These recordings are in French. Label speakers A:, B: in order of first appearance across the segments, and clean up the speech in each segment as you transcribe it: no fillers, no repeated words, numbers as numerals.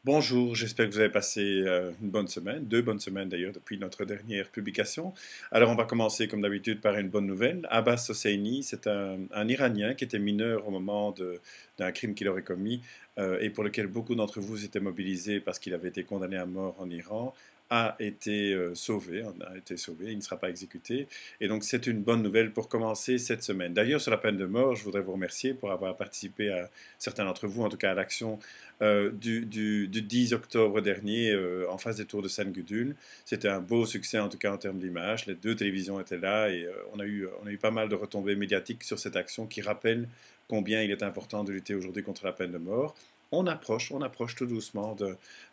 A: Bonjour, j'espère que vous avez passé une bonne semaine, 2 bonnes semaines d'ailleurs depuis notre dernière publication. Alors on va commencer comme d'habitude par une bonne nouvelle. Abbas Hosseini, c'est un Iranien qui était mineur au moment d'un crime qu'il aurait commis et pour lequel beaucoup d'entre vous étaient mobilisés parce qu'il avait été condamné à mort en Iran, a été sauvé, il ne sera pas exécuté. Et donc c'est une bonne nouvelle pour commencer cette semaine. D'ailleurs, sur la peine de mort, je voudrais vous remercier pour avoir participé à certains d'entre vous, en tout cas à l'action du 10 octobre dernier en face des tours de San-Gudul. C'était un beau succès en tout cas en termes d'image. Les deux télévisions étaient là et on a eu pas mal de retombées médiatiques sur cette action qui rappelle combien il est important de lutter aujourd'hui contre la peine de mort. On approche tout doucement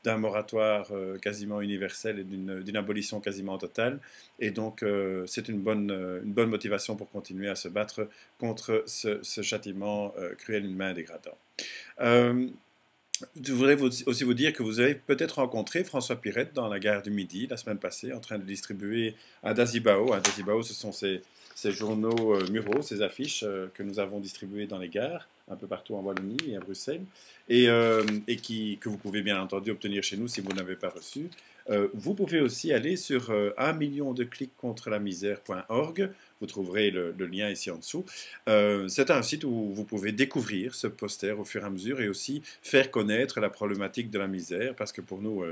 A: d'un moratoire quasiment universel et d'une abolition quasiment totale. Et donc, c'est une bonne motivation pour continuer à se battre contre ce châtiment cruel, inhumain et dégradant. Euh, je voudrais aussi vous dire que vous avez peut-être rencontré François Pirette dans la gare du Midi la semaine passée en train de distribuer un Dazibao. Un Dazibao, ce sont ces journaux muraux, ces affiches que nous avons distribuées dans les gares, un peu partout en Wallonie et à Bruxelles, que vous pouvez bien entendu obtenir chez nous si vous n'avez pas reçu. Vous pouvez aussi aller sur 1 million de clics contre la misère.org. Vous trouverez le lien ici en dessous. C'est un site où vous pouvez découvrir ce poster au fur et à mesure et aussi faire connaître la problématique de la misère, parce que pour nous,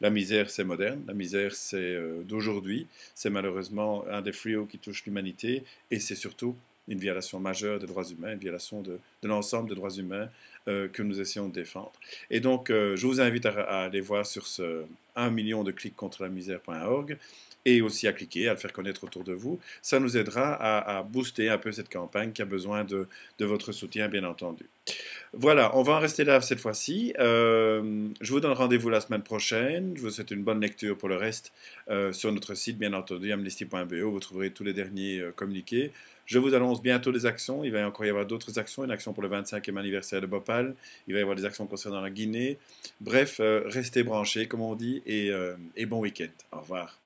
A: la misère, c'est moderne, la misère, c'est d'aujourd'hui, c'est malheureusement un des fléaux qui touche l'humanité, et c'est surtout une violation majeure des droits humains, une violation de l'ensemble des droits humains que nous essayons de défendre. Et donc, je vous invite à aller voir sur ce 1 million de clics contre la misère.org et aussi à cliquer, à le faire connaître autour de vous. Ça nous aidera à booster un peu cette campagne qui a besoin de votre soutien, bien entendu. Voilà, on va en rester là cette fois-ci. Je vous donne rendez-vous la semaine prochaine. Je vous souhaite une bonne lecture pour le reste sur notre site, bien entendu, amnesty.be. Vous trouverez tous les derniers communiqués. Je vous annonce bientôt des actions. Il va encore y avoir d'autres actions. Une action pour le 25e anniversaire de Bhopal. Il va y avoir des actions concernant la Guinée. Bref, restez branchés, comme on dit, et bon week-end. Au revoir.